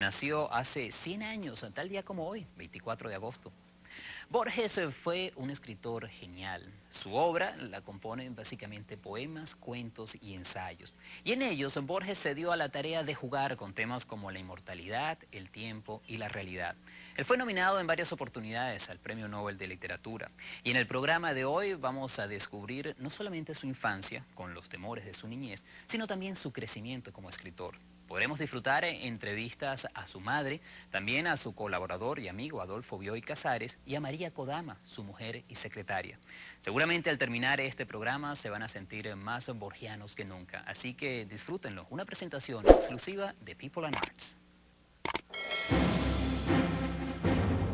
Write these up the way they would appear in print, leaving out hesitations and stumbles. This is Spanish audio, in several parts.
Nació hace 100 años, tal día como hoy, 24 de agosto. Borges fue un escritor genial. Su obra la componen básicamente poemas, cuentos y ensayos. Y en ellos Borges se dio a la tarea de jugar con temas como la inmortalidad, el tiempo y la realidad. Él fue nominado en varias oportunidades al Premio Nobel de Literatura. Y en el programa de hoy vamos a descubrir no solamente su infancia, con los temores de su niñez, sino también su crecimiento como escritor. Podremos disfrutar entrevistas a su madre, también a su colaborador y amigo Adolfo Bioy Casares y a María Kodama, su mujer y secretaria. Seguramente al terminar este programa se van a sentir más borgianos que nunca, así que disfrútenlo. Una presentación exclusiva de People and Arts.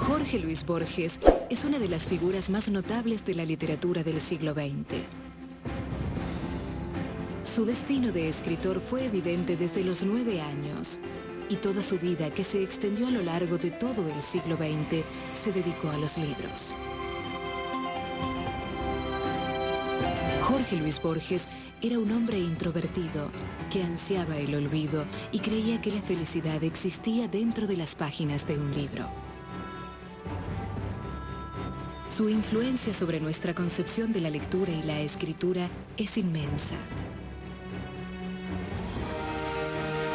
Jorge Luis Borges es una de las figuras más notables de la literatura del siglo XX. Su destino de escritor fue evidente desde los 9 años y toda su vida, que se extendió a lo largo de todo el siglo XX, se dedicó a los libros. Jorge Luis Borges era un hombre introvertido que ansiaba el olvido y creía que la felicidad existía dentro de las páginas de un libro. Su influencia sobre nuestra concepción de la lectura y la escritura es inmensa.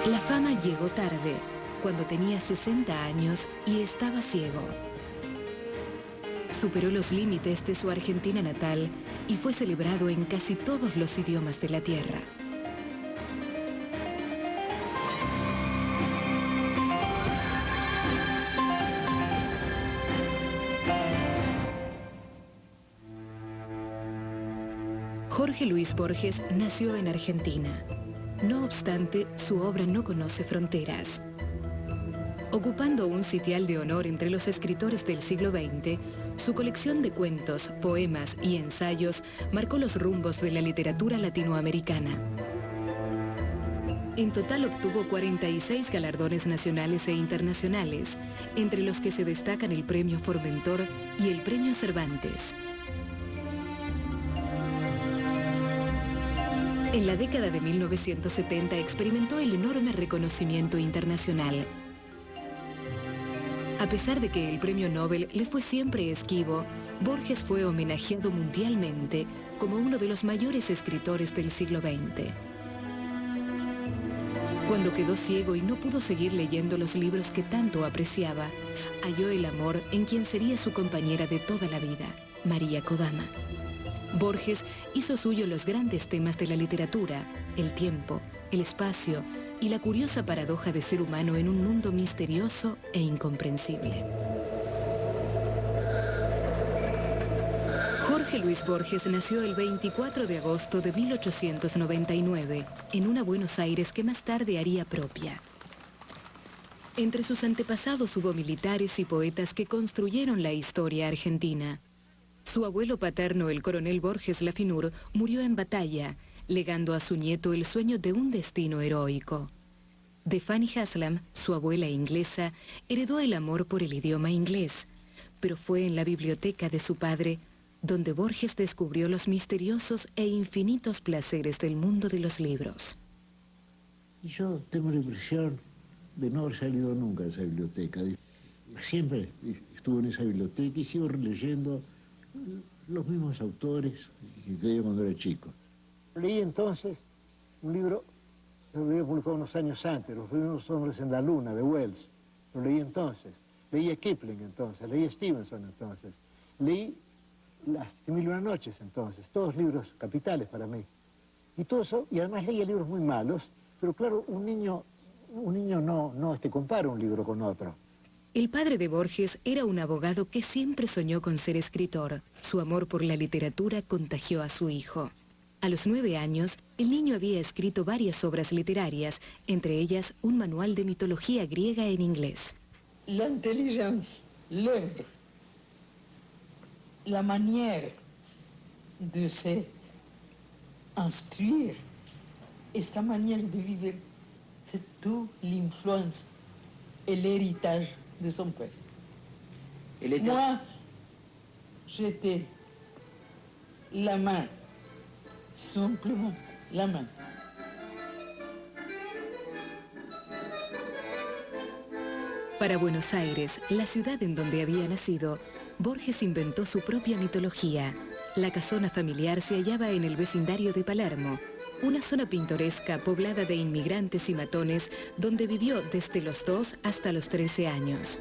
La fama llegó tarde, cuando tenía 60 años y estaba ciego. Superó los límites de su Argentina natal y fue celebrado en casi todos los idiomas de la tierra. Jorge Luis Borges nació en Argentina. No obstante, su obra no conoce fronteras. Ocupando un sitial de honor entre los escritores del siglo XX, su colección de cuentos, poemas y ensayos marcó los rumbos de la literatura latinoamericana. En total obtuvo 46 galardones nacionales e internacionales, entre los que se destacan el Premio Formentor y el Premio Cervantes. En la década de 1970 experimentó el enorme reconocimiento internacional. A pesar de que el premio Nobel le fue siempre esquivo, Borges fue homenajeado mundialmente como uno de los mayores escritores del siglo XX. Cuando quedó ciego y no pudo seguir leyendo los libros que tanto apreciaba, halló el amor en quien sería su compañera de toda la vida, María Kodama. Borges hizo suyo los grandes temas de la literatura, el tiempo, el espacio y la curiosa paradoja de ser humano en un mundo misterioso e incomprensible. Jorge Luis Borges nació el 24 de agosto de 1899 en una Buenos Aires que más tarde haría propia. Entre sus antepasados hubo militares y poetas que construyeron la historia argentina. Su abuelo paterno, el coronel Borges Lafinur, murió en batalla, legando a su nieto el sueño de un destino heroico. De Fanny Haslam, su abuela inglesa, heredó el amor por el idioma inglés, pero fue en la biblioteca de su padre donde Borges descubrió los misteriosos e infinitos placeres del mundo de los libros. Yo tengo la impresión de no haber salido nunca de esa biblioteca. Siempre estuve en esa biblioteca y sigo releyendo los mismos autores que leía cuando era chico. Leí entonces un libro que lo había publicado unos años antes, Los primeros hombres en la luna, de Wells. Lo leí entonces. Leí a Kipling entonces, leí a Stevenson entonces. Leí Las Mil y una Noches entonces, todos libros capitales para mí. Y todo eso, y además leía libros muy malos, pero claro, un niño no compara un libro con otro. El padre de Borges era un abogado que siempre soñó con ser escritor. Su amor por la literatura contagió a su hijo. A los 9 años, el niño había escrito varias obras literarias, entre ellas un manual de mitología griega en inglés. L'intelligence, l'œuvre, la manière de se instruire, esta manière de vivre, c'est tout l'influence et l'héritage de son père. Moi, j'étais la main, simplement la main. Para Buenos Aires, la ciudad en donde había nacido, Borges inventó su propia mitología. La casona familiar se hallaba en el vecindario de Palermo, una zona pintoresca poblada de inmigrantes y matones, donde vivió desde los 2 hasta los 13 años.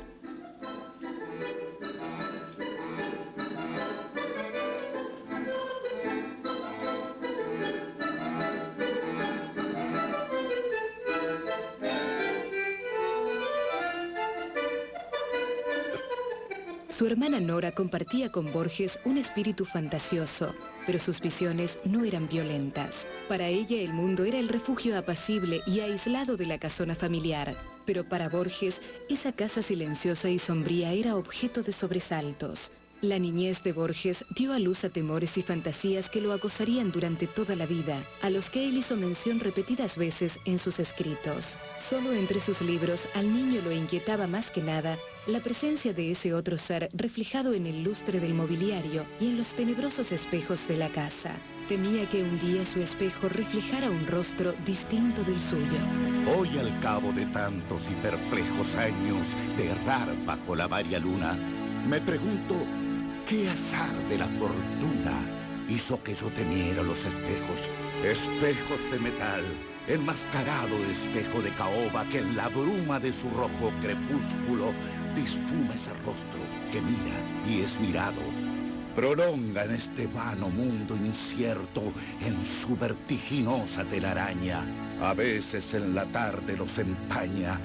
Su hermana Nora compartía con Borges un espíritu fantasioso, pero sus visiones no eran violentas. Para ella el mundo era el refugio apacible y aislado de la casona familiar, pero para Borges esa casa silenciosa y sombría era objeto de sobresaltos. La niñez de Borges dio a luz a temores y fantasías que lo acosarían durante toda la vida, a los que él hizo mención repetidas veces en sus escritos. Solo entre sus libros al niño lo inquietaba más que nada la presencia de ese otro ser reflejado en el lustre del mobiliario y en los tenebrosos espejos de la casa. Temía que un día su espejo reflejara un rostro distinto del suyo. Hoy, al cabo de tantos y perplejos años de errar bajo la varia luna, me pregunto, ¿qué azar de la fortuna hizo que yo temiera los espejos? Espejos de metal, enmascarado espejo de caoba que en la bruma de su rojo crepúsculo disfuma ese rostro que mira y es mirado. Prolongan este vano mundo incierto en su vertiginosa telaraña. A veces en la tarde los empaña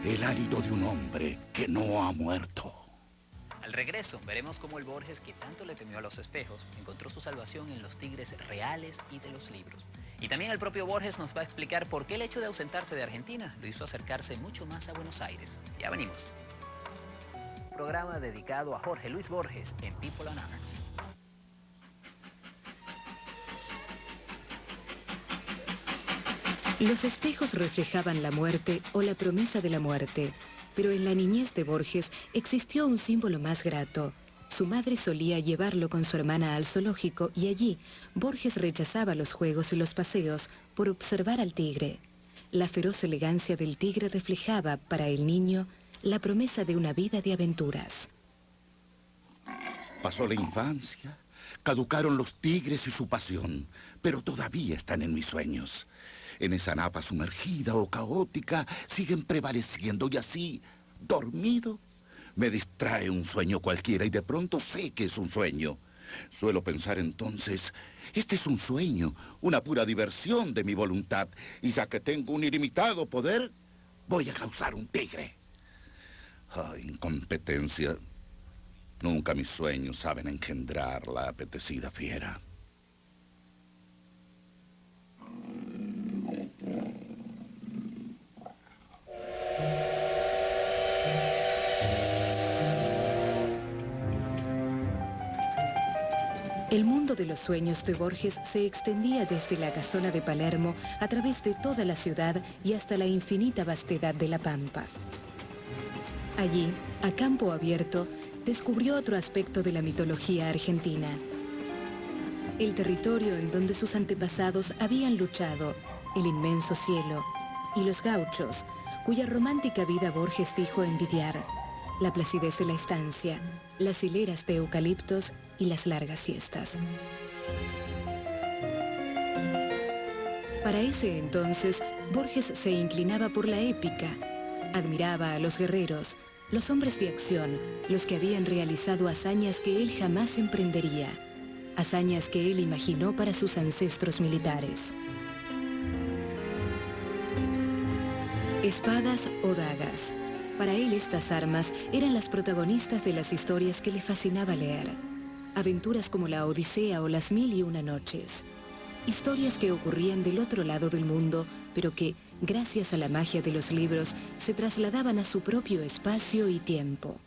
el hálito de un hombre que no ha muerto. Al regreso, veremos cómo el Borges, que tanto le temió a los espejos, encontró su salvación en los tigres reales y de los libros. Y también el propio Borges nos va a explicar por qué el hecho de ausentarse de Argentina lo hizo acercarse mucho más a Buenos Aires. Ya venimos. Programa dedicado a Jorge Luis Borges en People and Arts. Los espejos reflejaban la muerte o la promesa de la muerte, pero en la niñez de Borges existió un símbolo más grato. Su madre solía llevarlo con su hermana al zoológico y allí Borges rechazaba los juegos y los paseos por observar al tigre. La feroz elegancia del tigre reflejaba, para el niño, la promesa de una vida de aventuras. Pasó la infancia, caducaron los tigres y su pasión, pero todavía están en mis sueños. En esa napa sumergida o caótica siguen prevaleciendo y así, dormido, me distrae un sueño cualquiera y de pronto sé que es un sueño. Suelo pensar entonces, este es un sueño, una pura diversión de mi voluntad, y ya que tengo un ilimitado poder, voy a causar un tigre. Ay, incompetencia. Nunca mis sueños saben engendrar la apetecida fiera. El mundo de los sueños de Borges se extendía desde la casona de Palermo a través de toda la ciudad y hasta la infinita vastedad de la Pampa. Allí, a campo abierto, descubrió otro aspecto de la mitología argentina. El territorio en donde sus antepasados habían luchado, el inmenso cielo, y los gauchos, cuya romántica vida Borges dijo envidiar, la placidez de la estancia, las hileras de eucaliptos y las largas siestas. Para ese entonces, Borges se inclinaba por la épica. Admiraba a los guerreros, los hombres de acción, los que habían realizado hazañas que él jamás emprendería, hazañas que él imaginó para sus ancestros militares. Espadas o dagas. Para él estas armas eran las protagonistas de las historias que le fascinaba leer. Aventuras como la Odisea o las 1001 noches. Historias que ocurrían del otro lado del mundo, pero que, gracias a la magia de los libros, se trasladaban a su propio espacio y tiempo.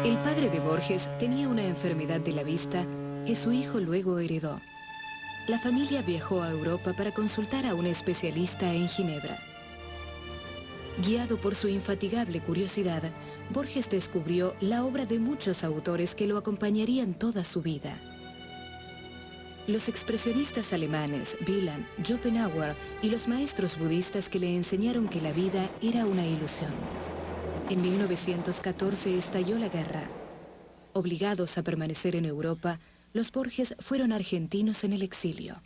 El padre de Borges tenía una enfermedad de la vista que su hijo luego heredó. La familia viajó a Europa para consultar a un especialista en Ginebra. Guiado por su infatigable curiosidad, Borges descubrió la obra de muchos autores que lo acompañarían toda su vida. los expresionistas alemanes Wieland, Schopenhauer y los maestros budistas que le enseñaron que la vida era una ilusión. En 1914 estalló la guerra. Obligados a permanecer en Europa, los Borges fueron argentinos en el exilio.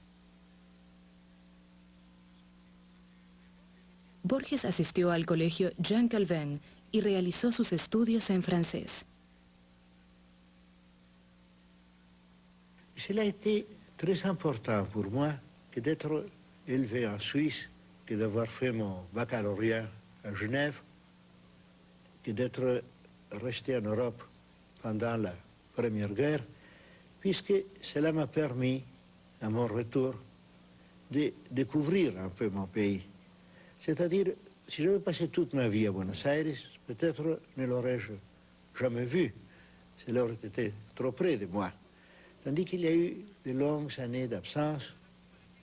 Borges asistió al colegio Jean Calvin y realizó sus estudios en francés. Cela a été très important pour moi que d'être élevé en Suisse, que d'avoir fait mon baccalauréat à Genève, que d'être resté en Europe pendant la Première Guerre, puisque cela m'a permis, à mon retour, de découvrir un peu mon pays. C'est-à-dire, si j'avais passé toute ma vie à Buenos Aires, peut-être ne l'aurais-je jamais vu. Cela aurait été trop près de moi. Tandis qu'il y a eu de longues années d'absence,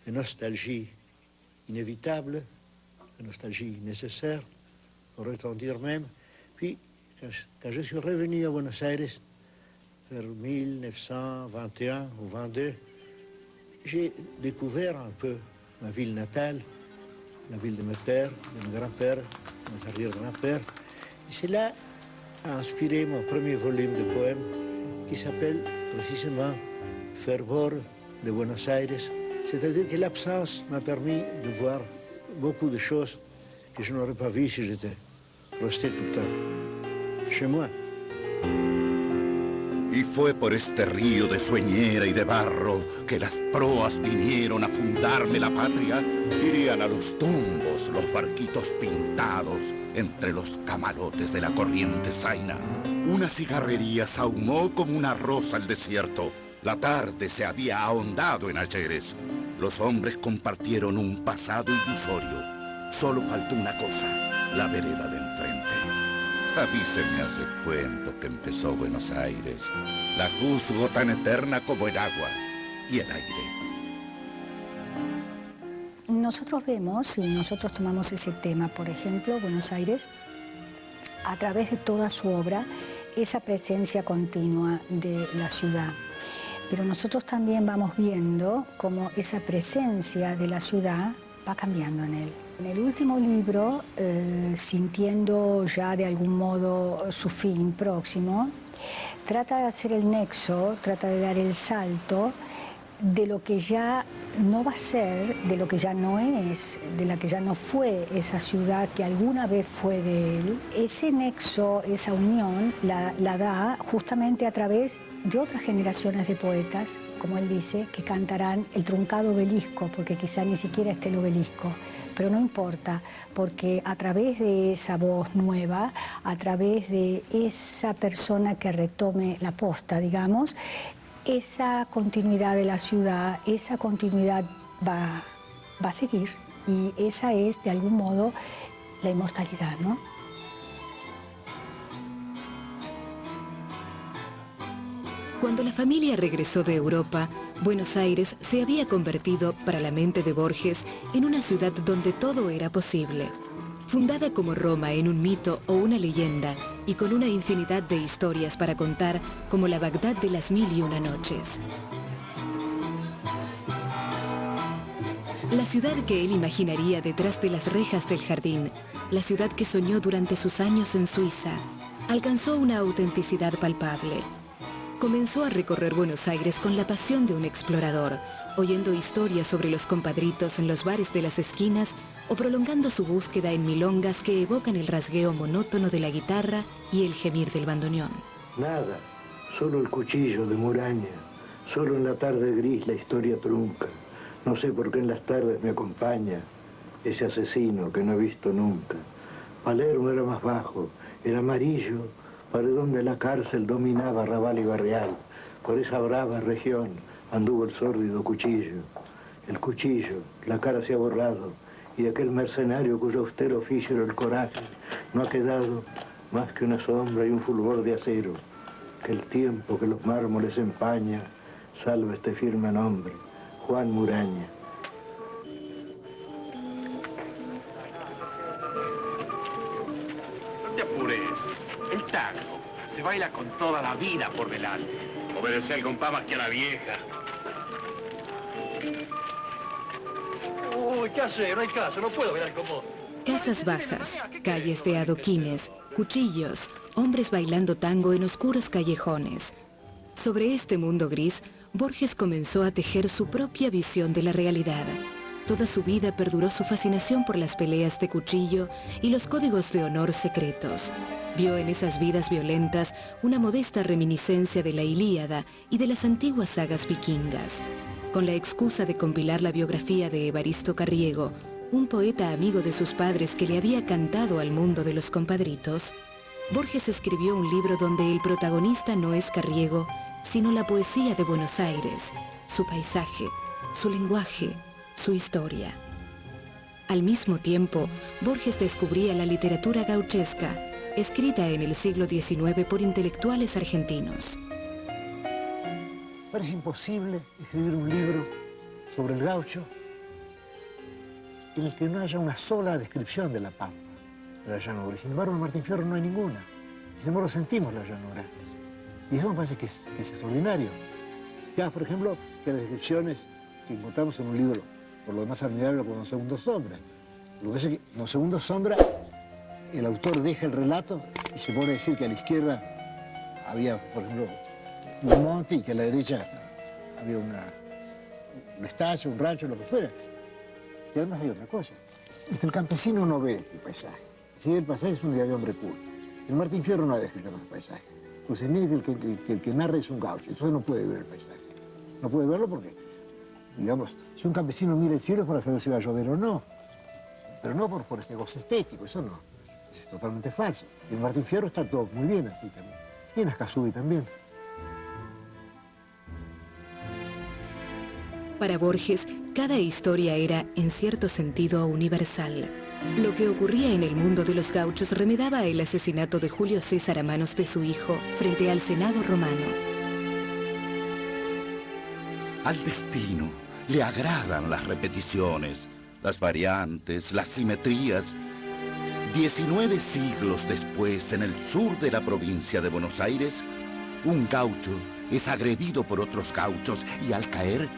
de nostalgie inévitable, de nostalgie nécessaire, pourrait-on dire même. Puis, quand je suis revenu à Buenos Aires, vers 1921 ou 22, j'ai découvert un peu ma ville natale, la ville de mes pères, de mes grands-pères, de mes arrière-grands-pères. Et cela a inspiré mon premier volume de poèmes qui s'appelle précisément Fervor de Buenos Aires. C'est-à-dire que l'absence m'a permis de voir beaucoup de choses que je n'aurais pas vues si j'étais resté tout le temps chez moi. Y fue por este río de sueñera y de barro que las proas vinieron a fundarme la patria. Irían a los tumbos los barquitos pintados entre los camalotes de la corriente zaina. Una cigarrería sahumó como una rosa el desierto. La tarde se había ahondado en ayeres. Los hombres compartieron un pasado ilusorio. Solo faltó una cosa, la vereda de enfrente. A mí se me hace cuento que empezó Buenos Aires. La juzgo tan eterna como el agua y el aire. Nosotros vemos, si nosotros tomamos ese tema, por ejemplo, Buenos Aires, a través de toda su obra, esa presencia continua de la ciudad. Pero nosotros también vamos viendo cómo esa presencia de la ciudad va cambiando en él. En el último libro, sintiendo ya de algún modo su fin próximo, trata de hacer el nexo, trata de dar el salto de lo que ya no va a ser, de lo que ya no es, de la que ya no fue esa ciudad que alguna vez fue de él. Ese nexo, esa unión, la da justamente a través de otras generaciones de poetas, como él dice, que cantarán el truncado obelisco, porque quizá ni siquiera esté el obelisco, pero no importa, porque a través de esa voz nueva, a través de esa persona que retome la posta, digamos, esa continuidad de la ciudad, esa continuidad va a seguir, y esa es, de algún modo, la inmortalidad, ¿no? Cuando la familia regresó de Europa, Buenos Aires se había convertido, para la mente de Borges, en una ciudad donde todo era posible. Fundada como Roma en un mito o una leyenda, y con una infinidad de historias para contar, como la Bagdad de las 1001 noches. La ciudad que él imaginaría detrás de las rejas del jardín, la ciudad que soñó durante sus años en Suiza, alcanzó una autenticidad palpable. Comenzó a recorrer Buenos Aires con la pasión de un explorador, oyendo historias sobre los compadritos en los bares de las esquinas o prolongando su búsqueda en milongas que evocan el rasgueo monótono de la guitarra y el gemir del bandoneón. Nada, solo el cuchillo de Muraña, solo en la tarde gris la historia trunca. No sé por qué en las tardes me acompaña ese asesino que no he visto nunca. Palermo era más bajo, era amarillo, paredón de la cárcel dominaba Raval y Barreal. Por esa brava región anduvo el sórdido cuchillo. El cuchillo, la cara se ha borrado, y aquel mercenario cuyo austero oficio era el coraje, no ha quedado más que una sombra y un fulgor de acero. Que el tiempo que los mármoles empaña salve este firme nombre, Juan Muraña. No te apures. El tango se baila con toda la vida por delante. Obedece al compás más que a la vieja. Uy, ¿qué hace? No hay caso, no puedo mirar como... Casas bajas, calles de adoquines, cuchillos, hombres bailando tango en oscuros callejones. Sobre este mundo gris, Borges comenzó a tejer su propia visión de la realidad. Toda su vida perduró su fascinación por las peleas de cuchillo y los códigos de honor secretos. Vio en esas vidas violentas una modesta reminiscencia de la Ilíada y de las antiguas sagas vikingas. Con la excusa de compilar la biografía de Evaristo Carriego, un poeta amigo de sus padres que le había cantado al mundo de los compadritos, Borges escribió un libro donde el protagonista no es Carriego, sino la poesía de Buenos Aires, su paisaje, su lenguaje, su historia. Al mismo tiempo, Borges descubría la literatura gauchesca, escrita en el siglo XIX por intelectuales argentinos. Parece imposible escribir un libro sobre el gaucho en el que no haya una sola descripción de la pampa, de la llanura. Sin embargo, en Martín Fierro no hay ninguna. Sin embargo, sentimos la llanura. Y eso me parece que es extraordinario. Ya, por ejemplo, que las descripciones que encontramos en un libro, por lo demás admirable como Don Segundo Sombra. Lo que pasa es que Don Segundo Sombra, el autor deja el relato y se pone a decir que a la izquierda había, por ejemplo, un monte y que a la derecha había un estacio, un rancho, lo que fuera. Y además hay otra cosa. El campesino no ve el paisaje. Si el paisaje es una idea de hombre culto. El Martín Fierro no ha descrito los paisajes. Pues mire que el que narra es un gaucho, entonces no puede ver el paisaje. No puede verlo porque, digamos, si un campesino mira el cielo es para saber si va a llover o no. Pero no por este gozo estético, eso no. Es totalmente falso. Y en Martín Fierro está todo muy bien así también. Y en Ascasubi también. Para Borges, cada historia era, en cierto sentido, universal. Lo que ocurría en el mundo de los gauchos remedaba el asesinato de Julio César a manos de su hijo frente al Senado romano. Al destino le agradan las repeticiones, las variantes, las simetrías. 19 siglos después, en el sur de la provincia de Buenos Aires, un gaucho es agredido por otros gauchos y al caer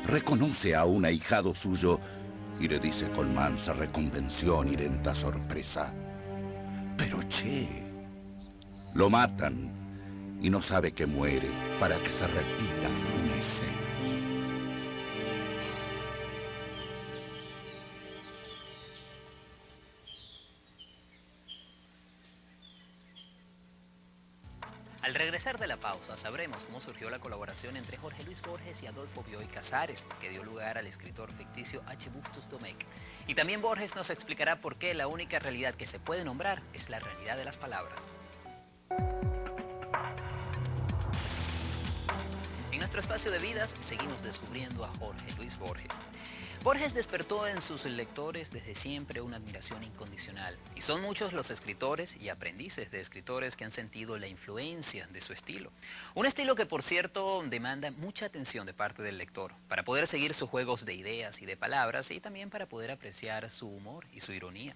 reconoce a un ahijado suyo y le dice con mansa reconvención y lenta sorpresa: pero che, lo matan y no sabe que muere para que se repita una escena. Al regresar de la pausa, sabremos cómo surgió la colaboración entre Jorge Luis Borges y Adolfo Bioy Casares, que dio lugar al escritor ficticio H. Bustos Domecq. Y también Borges nos explicará por qué la única realidad que se puede nombrar es la realidad de las palabras. En nuestro espacio de vidas seguimos descubriendo a Jorge Luis Borges. Borges despertó en sus lectores desde siempre una admiración incondicional, y son muchos los escritores y aprendices de escritores que han sentido la influencia de su estilo. Un estilo que, por cierto, demanda mucha atención de parte del lector, para poder seguir sus juegos de ideas y de palabras, y también para poder apreciar su humor y su ironía.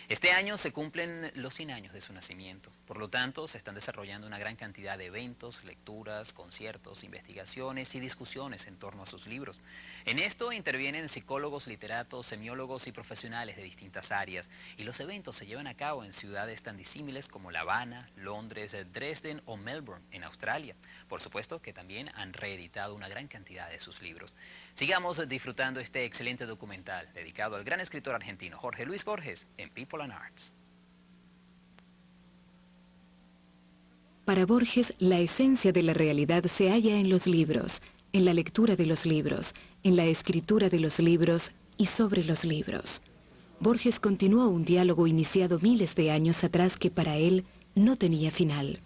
Este año se cumplen los 100 años de su nacimiento, por lo tanto se están desarrollando una gran cantidad de eventos, lecturas, conciertos, investigaciones y discusiones en torno a sus libros. En esto intervienen psicólogos, literatos, semiólogos y profesionales de distintas áreas, y los eventos se llevan a cabo en ciudades tan disímiles como La Habana, Londres, Dresden o Melbourne, en Australia. Por supuesto que también han reeditado una gran cantidad de sus libros. Sigamos disfrutando este excelente documental dedicado al gran escritor argentino Jorge Luis Borges en People and Arts. Para Borges, la esencia de la realidad se halla en los libros, en la lectura de los libros, en la escritura de los libros y sobre los libros. Borges continuó un diálogo iniciado miles de años atrás que para él no tenía final.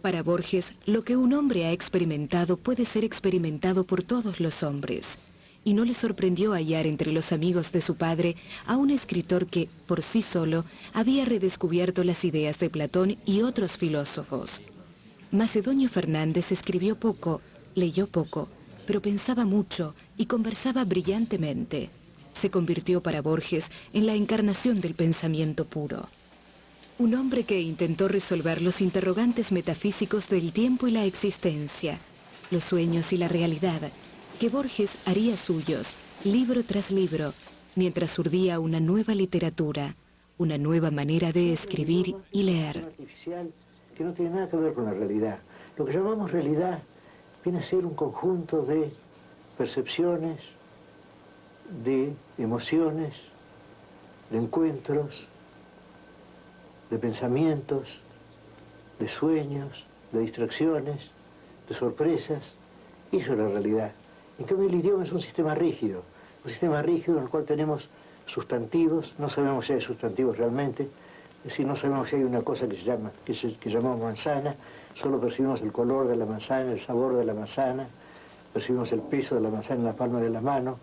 Para Borges, lo que un hombre ha experimentado puede ser experimentado por todos los hombres. Y no le sorprendió hallar entre los amigos de su padre a un escritor que, por sí solo, había redescubierto las ideas de Platón y otros filósofos. Macedonio Fernández escribió poco, leyó poco, pero pensaba mucho y conversaba brillantemente. Se convirtió para Borges en la encarnación del pensamiento puro. Un hombre que intentó resolver los interrogantes metafísicos del tiempo y la existencia. los sueños y la realidad, que Borges haría suyos, libro tras libro, mientras urdía una nueva literatura, una nueva manera de escribir y leer. Artificial que no tiene nada que ver con la realidad. Lo que llamamos realidad viene a ser un conjunto de percepciones, de emociones, de encuentros, de pensamientos, de sueños, de distracciones, de sorpresas. Eso es la realidad. En cambio, el idioma es un sistema rígido en el cual tenemos sustantivos, no sabemos si hay sustantivos realmente, es decir, no sabemos si hay una cosa que llamamos manzana, solo percibimos el color de la manzana, el sabor de la manzana, percibimos el peso de la manzana en la palma de la mano,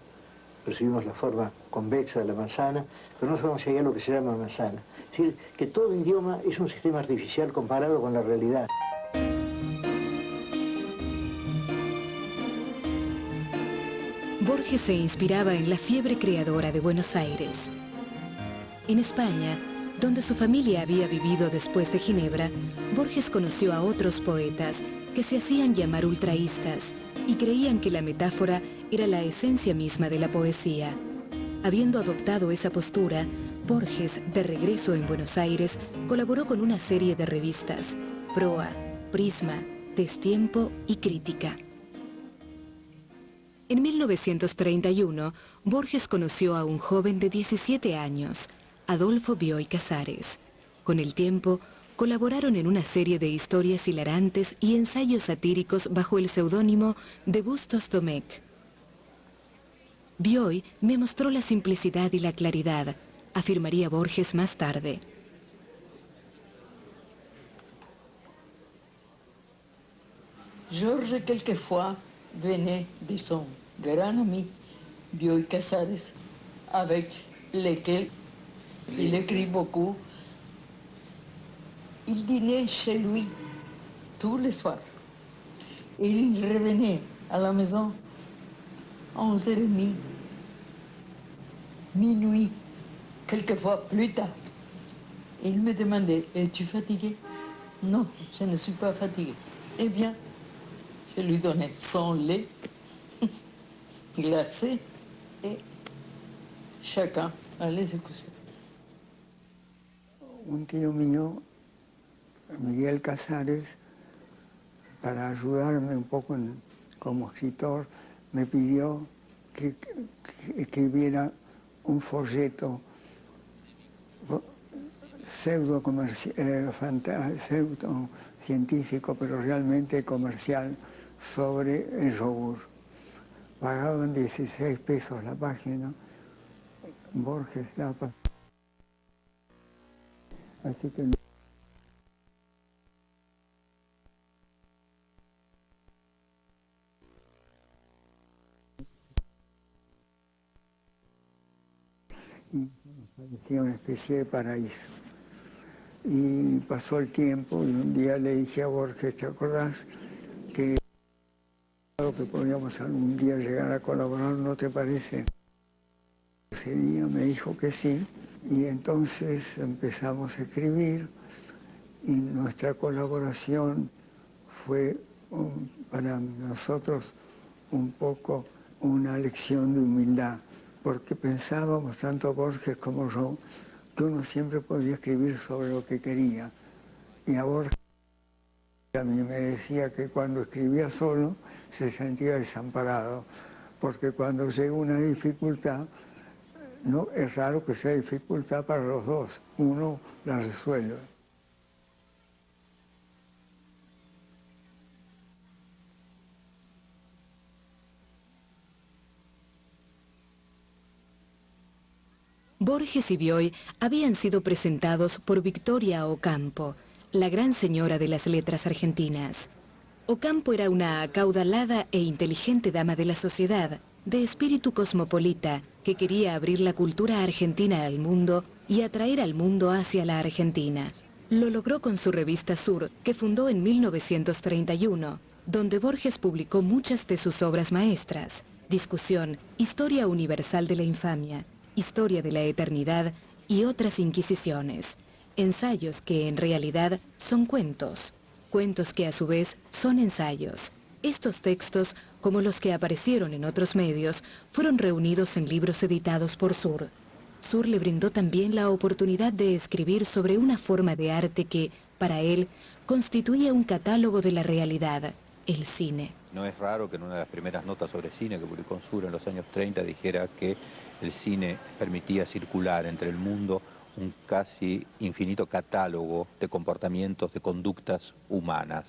percibimos la forma convexa de la manzana, pero no sabemos si hay algo que se llama manzana. Es decir, que todo idioma es un sistema artificial comparado con la realidad. Borges se inspiraba en la fiebre creadora de Buenos Aires. En España, donde su familia había vivido después de Ginebra, Borges conoció a otros poetas que se hacían llamar ultraístas y creían que la metáfora era la esencia misma de la poesía. Habiendo adoptado esa postura, Borges, de regreso en Buenos Aires, colaboró con una serie de revistas: Proa, Prisma, Destiempo y Crítica. En 1931, Borges conoció a un joven de 17 años, Adolfo Bioy Casares. Con el tiempo, colaboraron en una serie de historias hilarantes y ensayos satíricos bajo el seudónimo de Bustos Domecq. Bioy me mostró la simplicidad y la claridad, afirmaría Borges más tarde. Georges, quelquefois, venait de son grand ami, Bioy Casares, avec lequel il écrit beaucoup. Il dînait chez lui tous les soirs. Et il revenait à la maison à 11h30, minuit, quelquefois plus tard. Il me demandait: es-tu fatigué? Non, je ne suis pas fatigué. Eh bien, je lui donnais son lait glacé et chacun allait se coucher. Un tío mío, Miguel Casares, para ayudarme un poco como escritor, me pidió que escribiera un folleto pseudo científico, pero realmente comercial, sobre el yogur. Pagaban 16 pesos la página, Borges Lapa. Así que parecía una especie de paraíso. Y pasó el tiempo y un día le dije a Borges: ¿te acordás que podíamos algún día llegar a colaborar, no te parece? Ese día me dijo que sí, y entonces empezamos a escribir, y nuestra colaboración fue para nosotros un poco una lección de humildad, porque pensábamos, tanto Borges como yo, que uno siempre podía escribir sobre lo que quería. Y a Borges a mí me decía que cuando escribía solo se sentía desamparado, porque cuando llega una dificultad, no es raro que sea dificultad para los dos, uno la resuelve. Borges y Bioy habían sido presentados por Victoria Ocampo, la gran señora de las letras argentinas. Ocampo era una acaudalada e inteligente dama de la sociedad, de espíritu cosmopolita, que quería abrir la cultura argentina al mundo y atraer al mundo hacia la Argentina. Lo logró con su revista Sur, que fundó en 1931, donde Borges publicó muchas de sus obras maestras: Discusión, Historia universal de la infamia, Historia de la eternidad y otras inquisiciones. Ensayos que en realidad son cuentos, cuentos que a su vez son ensayos, Estos textos, como los que aparecieron en otros medios, fueron reunidos en libros editados por Sur. Sur le brindó también la oportunidad de escribir sobre una forma de arte que, para él, constituía un catálogo de la realidad, el cine. No es raro que en una de las primeras notas sobre cine que publicó Sur en los años 30 dijera que el cine permitía circular entre el mundo un casi infinito catálogo de comportamientos, de conductas humanas.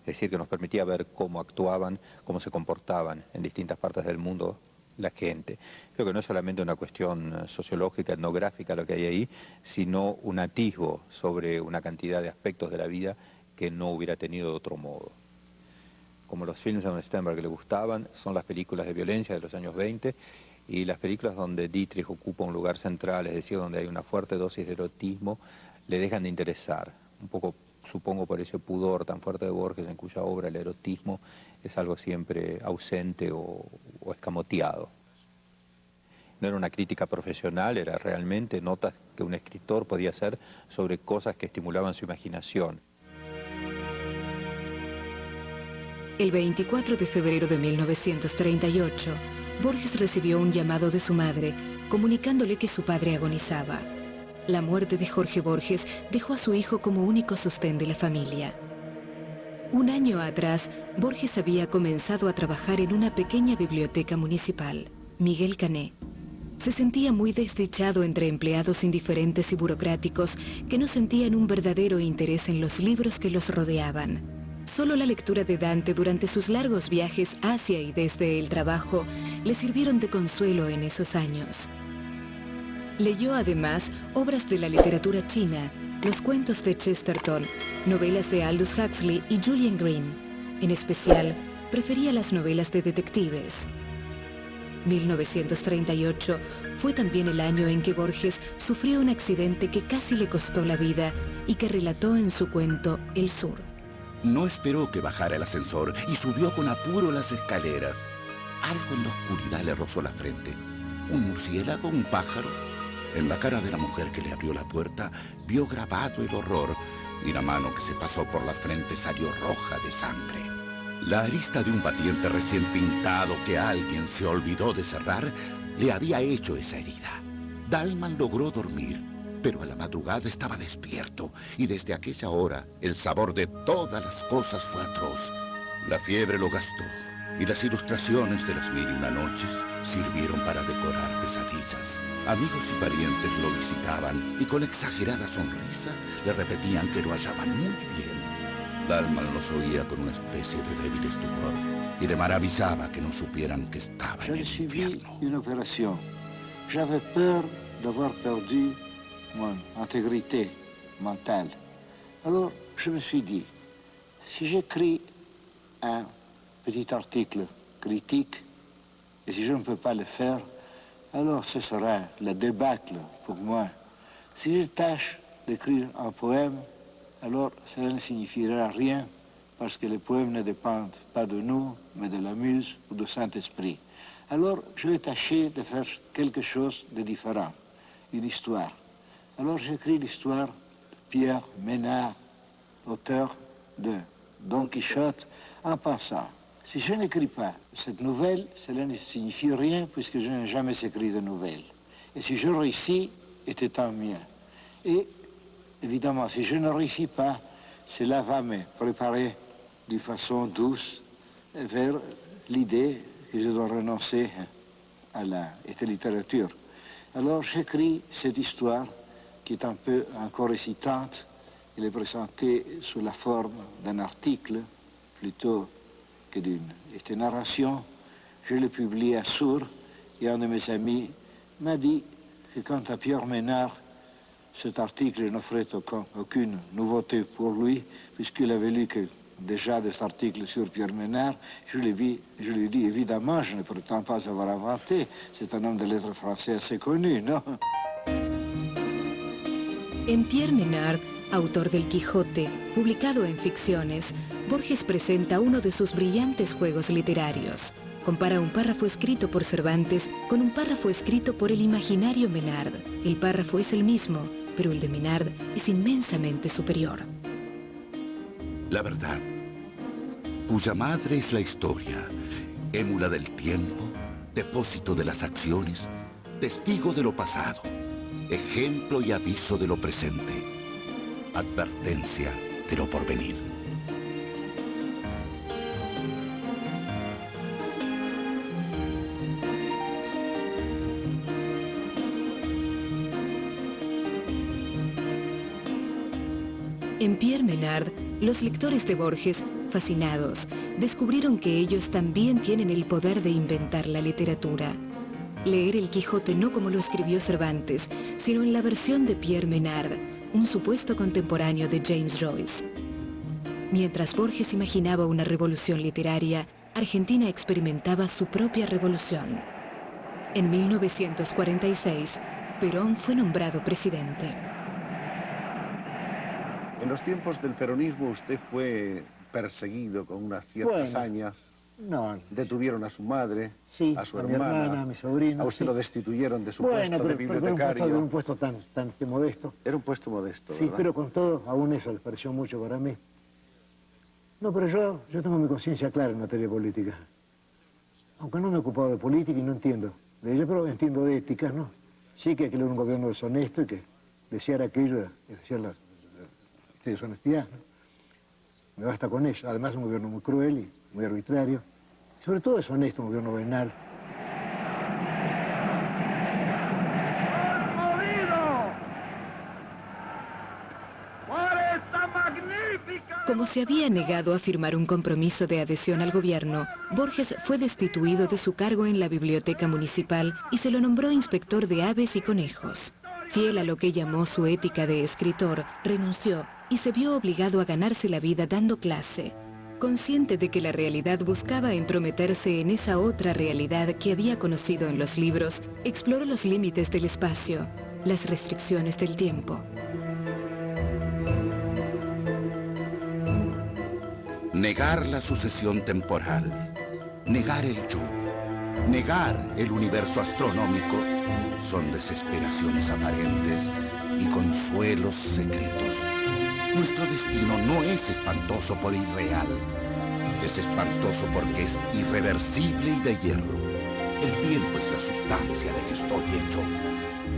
Es decir, que nos permitía ver cómo actuaban, cómo se comportaban en distintas partes del mundo la gente. Creo que no es solamente una cuestión sociológica, etnográfica lo que hay ahí, sino un atisbo sobre una cantidad de aspectos de la vida que no hubiera tenido de otro modo. Como los filmes a Sternberg le gustaban, son las películas de violencia de los años 20 y las películas donde Dietrich ocupa un lugar central, es decir, donde hay una fuerte dosis de erotismo, le dejan de interesar. Un poco, supongo, por ese pudor tan fuerte de Borges, en cuya obra el erotismo es algo siempre ausente o escamoteado. No era una crítica profesional, era realmente notas que un escritor podía hacer sobre cosas que estimulaban su imaginación. El 24 de febrero de 1938, Borges recibió un llamado de su madre, comunicándole que su padre agonizaba. La muerte de Jorge Borges dejó a su hijo como único sostén de la familia. Un año atrás, Borges había comenzado a trabajar en una pequeña biblioteca municipal, Miguel Cané. Se sentía muy desdichado entre empleados indiferentes y burocráticos que no sentían un verdadero interés en los libros que los rodeaban. Solo la lectura de Dante durante sus largos viajes hacia y desde el trabajo le sirvieron de consuelo en esos años. Leyó además obras de la literatura china, los cuentos de Chesterton, novelas de Aldous Huxley y Julian Green. En especial, prefería las novelas de detectives. 1938 fue también el año en que Borges sufrió un accidente que casi le costó la vida y que relató en su cuento El Sur. No esperó que bajara el ascensor y subió con apuro las escaleras. Algo en la oscuridad le rozó la frente. ¿Un murciélago? ¿Un pájaro? En la cara de la mujer que le abrió la puerta vio grabado el horror y la mano que se pasó por la frente salió roja de sangre. La arista de un batiente recién pintado que alguien se olvidó de cerrar le había hecho esa herida. Dalman logró dormir, pero a la madrugada estaba despierto y desde aquella hora el sabor de todas las cosas fue atroz. La fiebre lo gastó y las ilustraciones de las 1001 noches sirvieron para decorar pesadillas. Amigos y parientes lo visitaban y con exagerada sonrisa le repetían que lo hallaban muy bien. Dalman los oía con una especie de débil estupor y le maravillaba que no supieran que estaba en el infierno. J'ai subi une opération. J'avais peur d'avoir perdu mon intégrité mentale. Alors, je me suis dit, si j'écris un petit article critique, et si je ne peux pas le faire, alors ce sera la débâcle pour moi. Si je tâche d'écrire un poème, alors cela ne signifiera rien, parce que les poèmes ne dépendent pas de nous, mais de la muse ou du Saint-Esprit. Alors je vais tâcher de faire quelque chose de différent, une histoire. Alors j'écris l'histoire de Pierre Menard, auteur de Don Quichotte, en pensant, si je n'écris pas cette nouvelle, cela ne signifie rien puisque je n'ai jamais écrit de nouvelle. Et si je réussis, c'était tant mieux. Et évidemment, si je ne réussis pas, cela va me préparer d'une façon douce vers l'idée que je dois renoncer à la littérature. Alors j'écris cette histoire qui est un peu encore excitante. Elle est présentée sous la forme d'un article plutôt que d'une narration. Je l'ai publié à Sourds et un de mes amis m'a dit que quant à Pierre Menard, cet article n'offrait aucune nouveauté pour lui, puisqu'il avait lu que déjà des articles sur Pierre Menard. Je lui ai dit, évidemment, je ne prétends pas avoir inventé. C'est un homme de lettres français assez connu, non? En Pierre Menard, autor del Quijote, publicado en Ficciones, Borges presenta uno de sus brillantes juegos literarios. Compara un párrafo escrito por Cervantes con un párrafo escrito por el imaginario Menard. El párrafo es el mismo, pero el de Menard es inmensamente superior. La verdad cuya madre es la historia, émula del tiempo, depósito de las acciones, testigo de lo pasado, ejemplo y aviso de lo presente, advertencia de lo porvenir. En Pierre Menard, los lectores de Borges, fascinados, descubrieron que ellos también tienen el poder de inventar la literatura. Leer El Quijote no como lo escribió Cervantes, sino en la versión de Pierre Menard, un supuesto contemporáneo de James Joyce. Mientras Borges imaginaba una revolución literaria, Argentina experimentaba su propia revolución. En 1946, Perón fue nombrado presidente. En los tiempos del peronismo usted fue perseguido con una cierta hazaña. No. Detuvieron a su madre, sí, a su a hermana, mi hermana, a mi sobrino. A usted lo destituyeron de su puesto de bibliotecario. Pero era un puesto tan modesto. Era un puesto modesto, sí, ¿verdad? Pero con todo, aún eso les pareció mucho para mí. No, pero yo tengo mi conciencia clara en materia política. Aunque no me he ocupado de política y no entiendo de ella, pero entiendo de éticas, ¿no? Sí que hay que leer un gobierno deshonesto y que desear aquello es desear la deshonestidad, ¿no? Me basta con eso. Además, un gobierno muy cruel y muy arbitrario. Sobre todo deshonesto, un gobierno venal. Como se había negado a firmar un compromiso de adhesión al gobierno, Borges fue destituido de su cargo en la biblioteca municipal y se lo nombró inspector de aves y conejos. Fiel a lo que llamó su ética de escritor, renunció y se vio obligado a ganarse la vida dando clase. Consciente de que la realidad buscaba entrometerse en esa otra realidad que había conocido en los libros, exploró los límites del espacio, las restricciones del tiempo. Negar la sucesión temporal, negar el yo, negar el universo astronómico, son desesperaciones aparentes y consuelos secretos. Nuestro destino no es espantoso por irreal, es espantoso porque es irreversible y de hierro. El tiempo es la sustancia de que estoy hecho.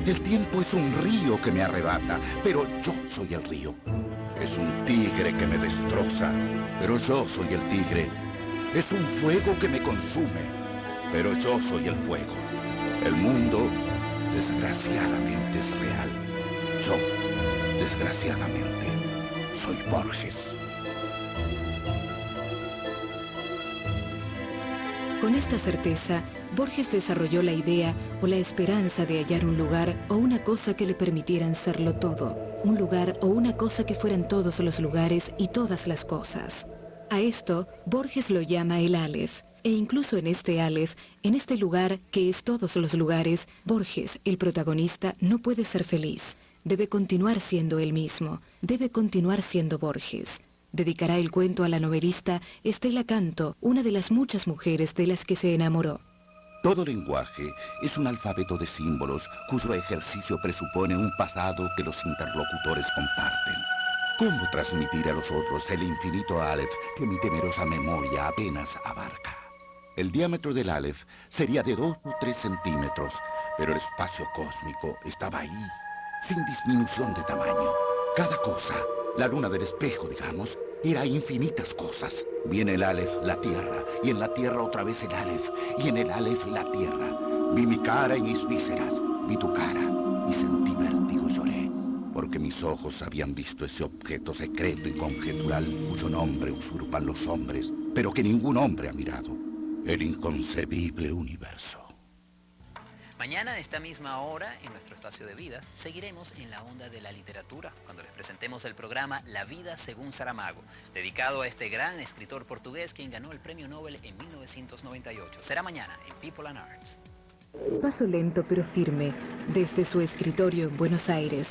El tiempo es un río que me arrebata, pero yo soy el río. Es un tigre que me destroza, pero yo soy el tigre. Es un fuego que me consume, pero yo soy el fuego. El mundo, desgraciadamente, es real. Yo, desgraciadamente, soy Borges. Con esta certeza, Borges desarrolló la idea o la esperanza de hallar un lugar o una cosa que le permitieran serlo todo. Un lugar o una cosa que fueran todos los lugares y todas las cosas. A esto, Borges lo llama el Aleph. E incluso en este Aleph, en este lugar que es todos los lugares, Borges, el protagonista, no puede ser feliz. Debe continuar siendo él mismo. Debe continuar siendo Borges. Dedicará el cuento a la novelista Estela Canto, una de las muchas mujeres de las que se enamoró. Todo lenguaje es un alfabeto de símbolos cuyo ejercicio presupone un pasado que los interlocutores comparten. ¿Cómo transmitir a los otros el infinito Aleph que mi temerosa memoria apenas abarca? El diámetro del Aleph sería de 2 o 3 centímetros, pero el espacio cósmico estaba ahí, sin disminución de tamaño. Cada cosa, la luna del espejo, digamos, era infinitas cosas. Vi en el Aleph la tierra, y en la tierra otra vez el Aleph, y en el Aleph la tierra. Vi mi cara y mis vísceras, vi tu cara, y sentí vértigo y lloré, porque mis ojos habían visto ese objeto secreto y conjetural cuyo nombre usurpan los hombres, pero que ningún hombre ha mirado, el inconcebible universo. Mañana a esta misma hora, en nuestro espacio de vidas, seguiremos en la onda de la literatura, cuando les presentemos el programa La vida según Saramago, dedicado a este gran escritor portugués quien ganó el Premio Nobel en 1998. Será mañana en People and Arts. Paso lento pero firme, desde su escritorio en Buenos Aires,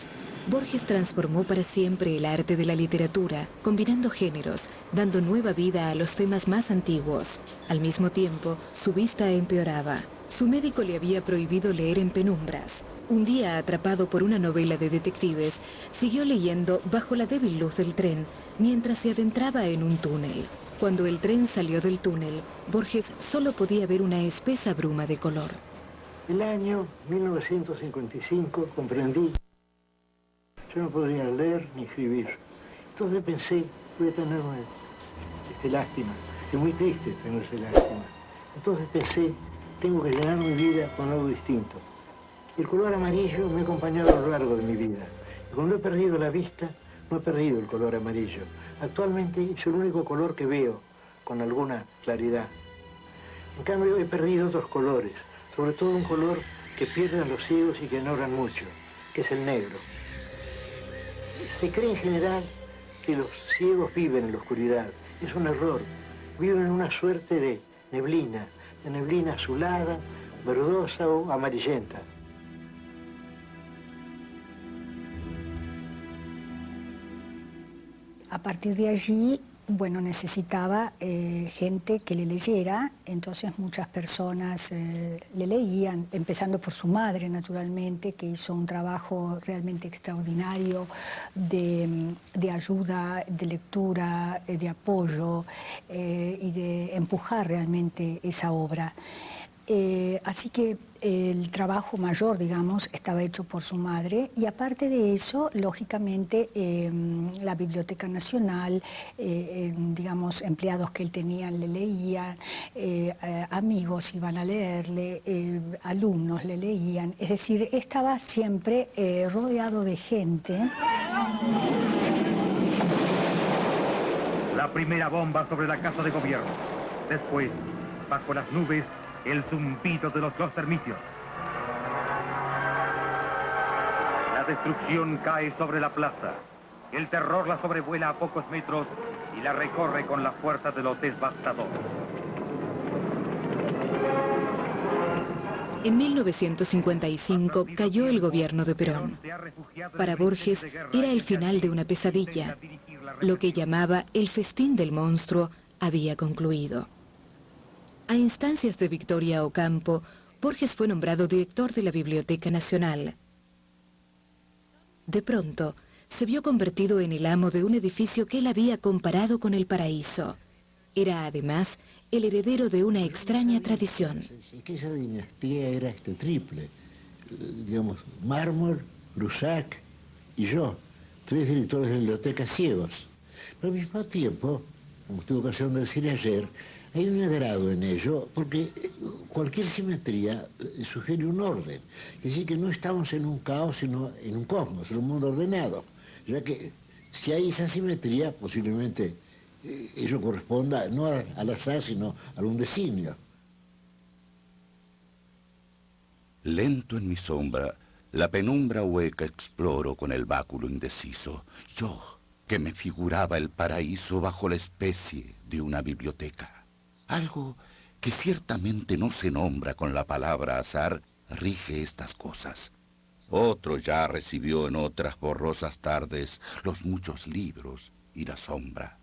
Borges transformó para siempre el arte de la literatura, combinando géneros, dando nueva vida a los temas más antiguos. Al mismo tiempo, su vista empeoraba. Su médico le había prohibido leer en penumbras. Un día, atrapado por una novela de detectives, siguió leyendo bajo la débil luz del tren, mientras se adentraba en un túnel. Cuando el tren salió del túnel, Borges solo podía ver una espesa bruma de color. El año 1955 comprendí yo no podría leer ni escribir. Entonces pensé, voy a tenerme lástima. Es muy triste tenerse lástima. Entonces pensé, tengo que llenar mi vida con algo distinto. El color amarillo me ha acompañado a lo largo de mi vida. Y cuando he perdido la vista, no he perdido el color amarillo. Actualmente es el único color que veo con alguna claridad. En cambio, he perdido otros colores, sobre todo un color que pierden los ciegos y que ignoran mucho, que es el negro. Se cree en general que los ciegos viven en la oscuridad. Es un error. Viven en una suerte de neblina azulada, verdosa o amarillenta. A partir de allí, bueno, necesitaba gente que le leyera, entonces muchas personas le leían, empezando por su madre, naturalmente, que hizo un trabajo realmente extraordinario de ayuda, de lectura, de apoyo y de empujar realmente esa obra. Así que el trabajo mayor, digamos, estaba hecho por su madre y aparte de eso, lógicamente, la Biblioteca Nacional, digamos, empleados que él tenía le leían, amigos iban a leerle, alumnos le leían, es decir, estaba siempre rodeado de gente. La primera bomba sobre la Casa de Gobierno. Después, bajo las nubes, el zumbido de los dos termicios. La destrucción cae sobre la plaza. El terror la sobrevuela a pocos metros y la recorre con la fuerza de lo devastador. En 1955 cayó el gobierno de Perón. Para Borges era el final de una pesadilla. Lo que llamaba el festín del monstruo había concluido. A instancias de Victoria Ocampo, Borges fue nombrado director de la Biblioteca Nacional. De pronto, se vio convertido en el amo de un edificio que él había comparado con el paraíso. Era, además, el heredero de una extraña tradición. Que esa dinastía era triple. Digamos, Mármol, Brusac y yo, 3 directores de bibliotecas ciegos. Pero al mismo tiempo, como tuve ocasión de decir ayer, hay un agrado en ello, porque cualquier simetría sugiere un orden. Es decir, que no estamos en un caos, sino en un cosmos, en un mundo ordenado. Ya que si hay esa simetría, posiblemente ello corresponda no al azar, sino a un designio. Lento en mi sombra, la penumbra hueca exploro con el báculo indeciso. Yo, que me figuraba el paraíso bajo la especie de una biblioteca. Algo que ciertamente no se nombra con la palabra azar rige estas cosas. Otro ya recibió en otras borrosas tardes los muchos libros y la sombra.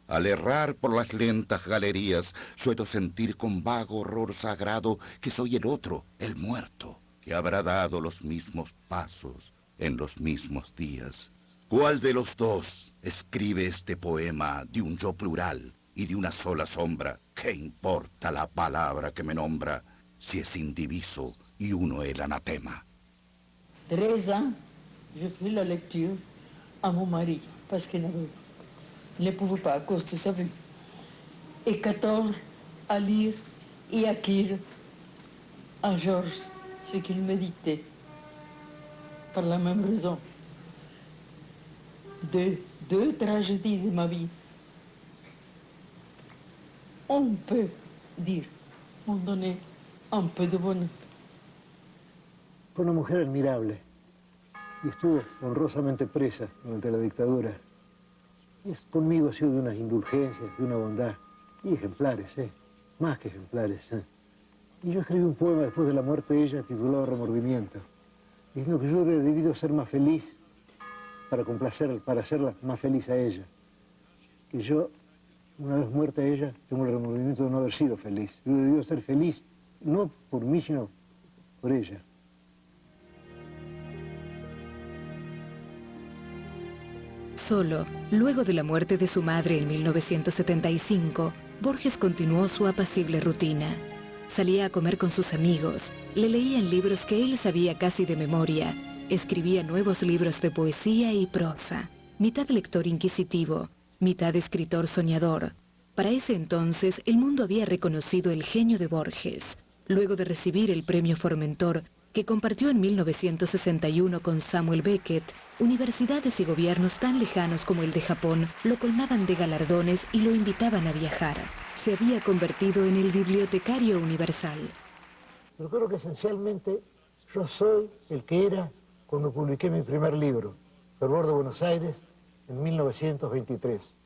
Al errar por las lentas galerías, suelo sentir con vago horror sagrado que soy el otro, el muerto, que habrá dado los mismos pasos en los mismos días. ¿Cuál de los dos escribe este poema de un yo plural y de una sola sombra? ¿Qué importa la palabra que me nombra si es indiviso y uno el anatema? 13 ans, je fais la lecture à mon mari, parce qu'il ne pouvait pas à cause de sa vue. Et 14 à lire et à écrire à Georges ce qu'il me dictait, par la même raison. Deux tragédies de ma vie. On peut dire, m'ont donné un peu de bonheur. Fue una mujer admirable y estuvo honrosamente presa durante la dictadura. Y conmigo ha sido de unas indulgencias, de una bondad, y ejemplares, más que ejemplares. Y yo escribí un poema después de la muerte de ella titulado Remordimiento, diciendo que yo hubiera debido ser más feliz para hacerla más feliz a ella. Que yo, una vez muerta ella, tengo el remordimiento de no haber sido feliz. Yo debido ser feliz, no por mí, sino por ella. Solo, luego de la muerte de su madre en 1975, Borges continuó su apacible rutina. Salía a comer con sus amigos, le leían libros que él sabía casi de memoria, escribía nuevos libros de poesía y prosa, mitad lector inquisitivo, mitad escritor soñador. Para ese entonces, el mundo había reconocido el genio de Borges, luego de recibir el premio Formentor, que compartió en 1961 con Samuel Beckett. Universidades y gobiernos tan lejanos como el de Japón lo colmaban de galardones y lo invitaban a viajar. Se había convertido en el bibliotecario universal. Pero creo que esencialmente yo soy el que era cuando publiqué mi primer libro, Fervor de Buenos Aires, en 1923.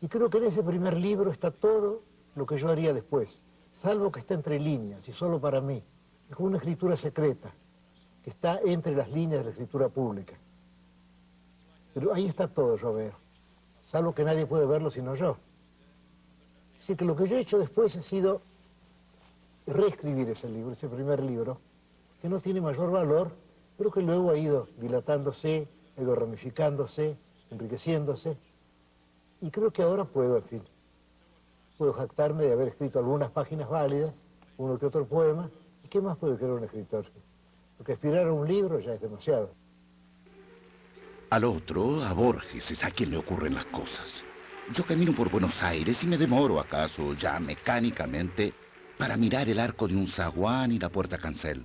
Y creo que en ese primer libro está todo lo que yo haría después, salvo que está entre líneas y solo para mí. Es como una escritura secreta, que está entre las líneas de la escritura pública. Pero ahí está todo, yo veo, salvo que nadie puede verlo sino yo. Así que lo que yo he hecho después ha sido reescribir ese libro, ese primer libro, que no tiene mayor valor, pero que luego ha ido dilatándose, ha ido ramificándose, enriqueciéndose. Y creo que ahora puedo, en fin, puedo jactarme de haber escrito algunas páginas válidas, uno que otro poema. ¿Y qué más puede querer un escritor? Porque aspirar a un libro ya es demasiado. Al otro, a Borges, es a quien le ocurren las cosas. Yo camino por Buenos Aires y me demoro acaso ya mecánicamente para mirar el arco de un zaguán y la puerta cancel.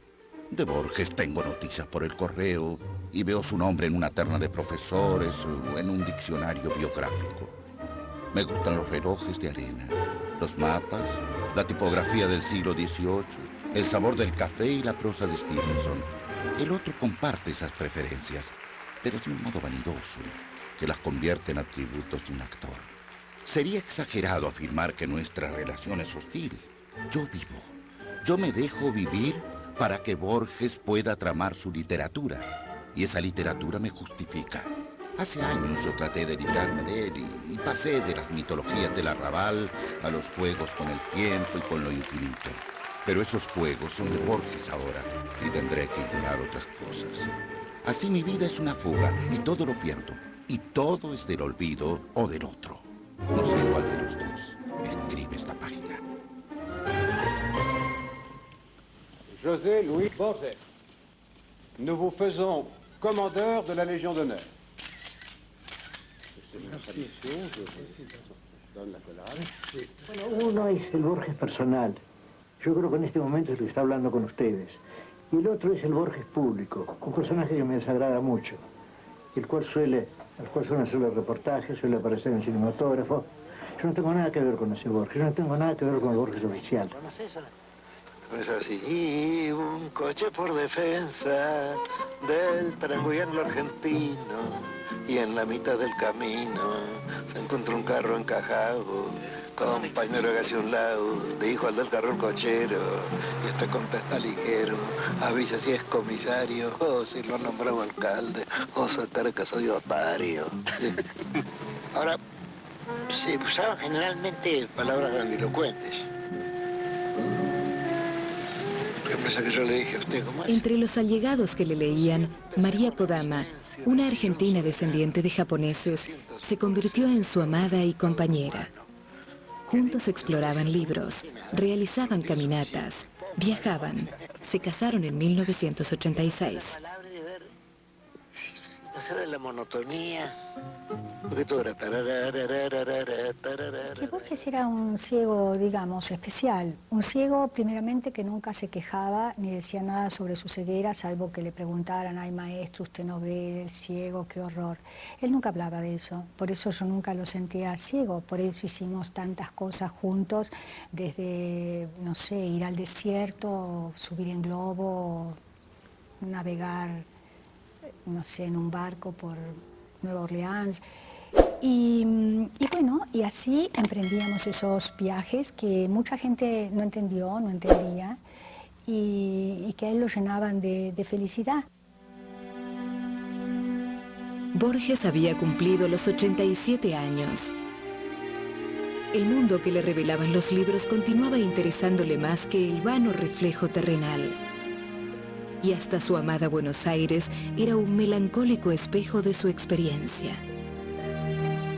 De Borges tengo noticias por el correo y veo su nombre en una terna de profesores o en un diccionario biográfico. Me gustan los relojes de arena, los mapas, la tipografía del siglo XVIII, el sabor del café y la prosa de Stevenson. El otro comparte esas preferencias, pero de un modo vanidoso, que las convierte en atributos de un actor. Sería exagerado afirmar que nuestra relación es hostil. Yo vivo, yo me dejo vivir para que Borges pueda tramar su literatura, y esa literatura me justifica. Hace años yo traté de librarme de él y pasé de las mitologías del arrabal a los juegos con el tiempo y con lo infinito. Pero esos juegos son de Borges ahora y tendré que ignorar otras cosas. Así mi vida es una fuga y todo lo pierdo. Y todo es del olvido o del otro. No sé cuál de los dos escribe esta página. José Louis Borges, nous vous faisons commandeur de la Légion d'honneur. Bueno, uno es el Borges personal. Yo creo que en este momento es el que está hablando con ustedes. Y el otro es el Borges público, un personaje que me desagrada mucho, al cual suele hacer reportajes, suele aparecer en cinematógrafo. Yo no tengo nada que ver con ese Borges, yo no tengo nada que ver con el Borges oficial. No es así. Y un coche por defensa del triángulo argentino, y en la mitad del camino se encontró un carro encajado. Compañero, hágase un lado, dijo al del carro el cochero, y este contesta ligero, avisa si es comisario, o si lo ha nombrado alcalde, o se terca soy otario. Ahora, se usaban generalmente palabras grandilocuentes. ¿Qué pasa que yo le dije a usted cómo es? Entre los allegados que le leían, María Kodama, una argentina descendiente de japoneses, se convirtió en su amada y compañera. Juntos exploraban libros, realizaban caminatas, viajaban, se casaron en 1986. Esa era la monotonía, porque todo era Que Borges era un ciego, digamos, especial. Un ciego, primeramente, que nunca se quejaba ni decía nada sobre su ceguera, salvo que le preguntaran, ay maestro, usted no ve, ciego, qué horror. Él nunca hablaba de eso, por eso yo nunca lo sentía ciego, por eso hicimos tantas cosas juntos, desde, no sé, ir al desierto, subir en globo, navegar, no sé, en un barco por Nueva Orleans. Y bueno, y así emprendíamos esos viajes que mucha gente no entendió, no entendía, y que a él lo llenaban de felicidad. Borges había cumplido los 87 años. El mundo que le revelaban los libros continuaba interesándole más que el vano reflejo terrenal. Y hasta su amada Buenos Aires era un melancólico espejo de su experiencia.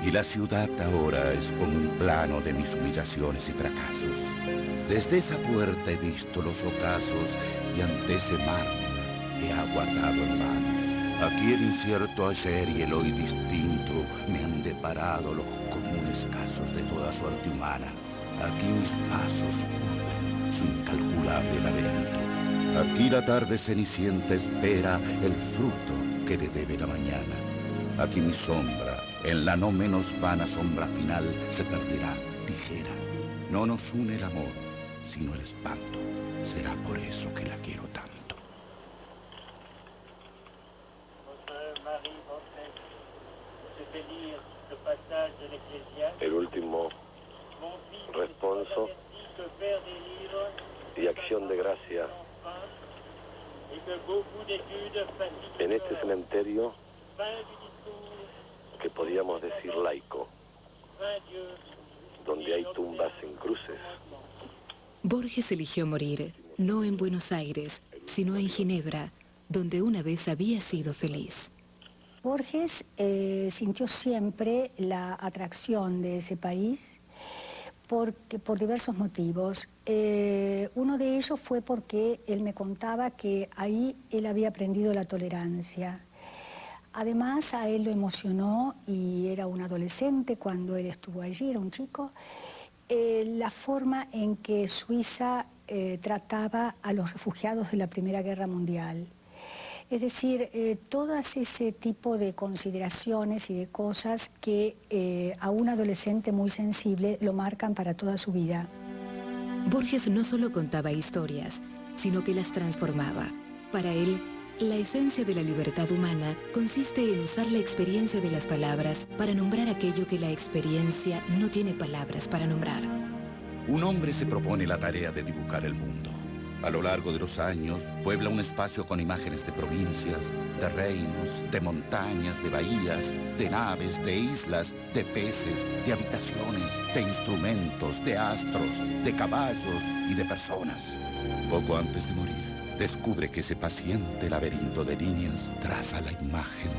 Y la ciudad ahora es como un plano de mis humillaciones y fracasos. Desde esa puerta he visto los ocasos y ante ese mármol he aguardado en vano. Aquí el incierto ayer y el hoy distinto me han deparado los comunes casos de toda suerte humana. Aquí mis pasos curvan su incalculable laberinto. Aquí la tarde cenicienta espera el fruto que le debe la mañana. Aquí mi sombra, en la no menos vana sombra final, se perderá ligera. No nos une el amor, sino el espanto. Será por eso que la quiero tanto. El último responso y acción de gracia en este cementerio que podíamos decir laico, donde hay tumbas en cruces. Borges eligió morir, no en Buenos Aires, sino en Ginebra, donde una vez había sido feliz. Borges sintió siempre la atracción de ese país por diversos motivos. Uno de ellos fue porque él me contaba que ahí él había aprendido la tolerancia. Además, a él lo emocionó, y era un adolescente cuando él estuvo allí, era un chico, la forma en que Suiza trataba a los refugiados de la Primera Guerra Mundial. Es decir, todas ese tipo de consideraciones y de cosas que a un adolescente muy sensible lo marcan para toda su vida. Borges no solo contaba historias, sino que las transformaba. Para él, la esencia de la libertad humana consiste en usar la experiencia de las palabras para nombrar aquello que la experiencia no tiene palabras para nombrar. Un hombre se propone la tarea de dibujar el mundo. A lo largo de los años, puebla un espacio con imágenes de provincias, de reinos, de montañas, de bahías, de naves, de islas, de peces, de habitaciones, de instrumentos, de astros, de caballos y de personas. Poco antes de morir, descubre que ese paciente laberinto de líneas traza la imagen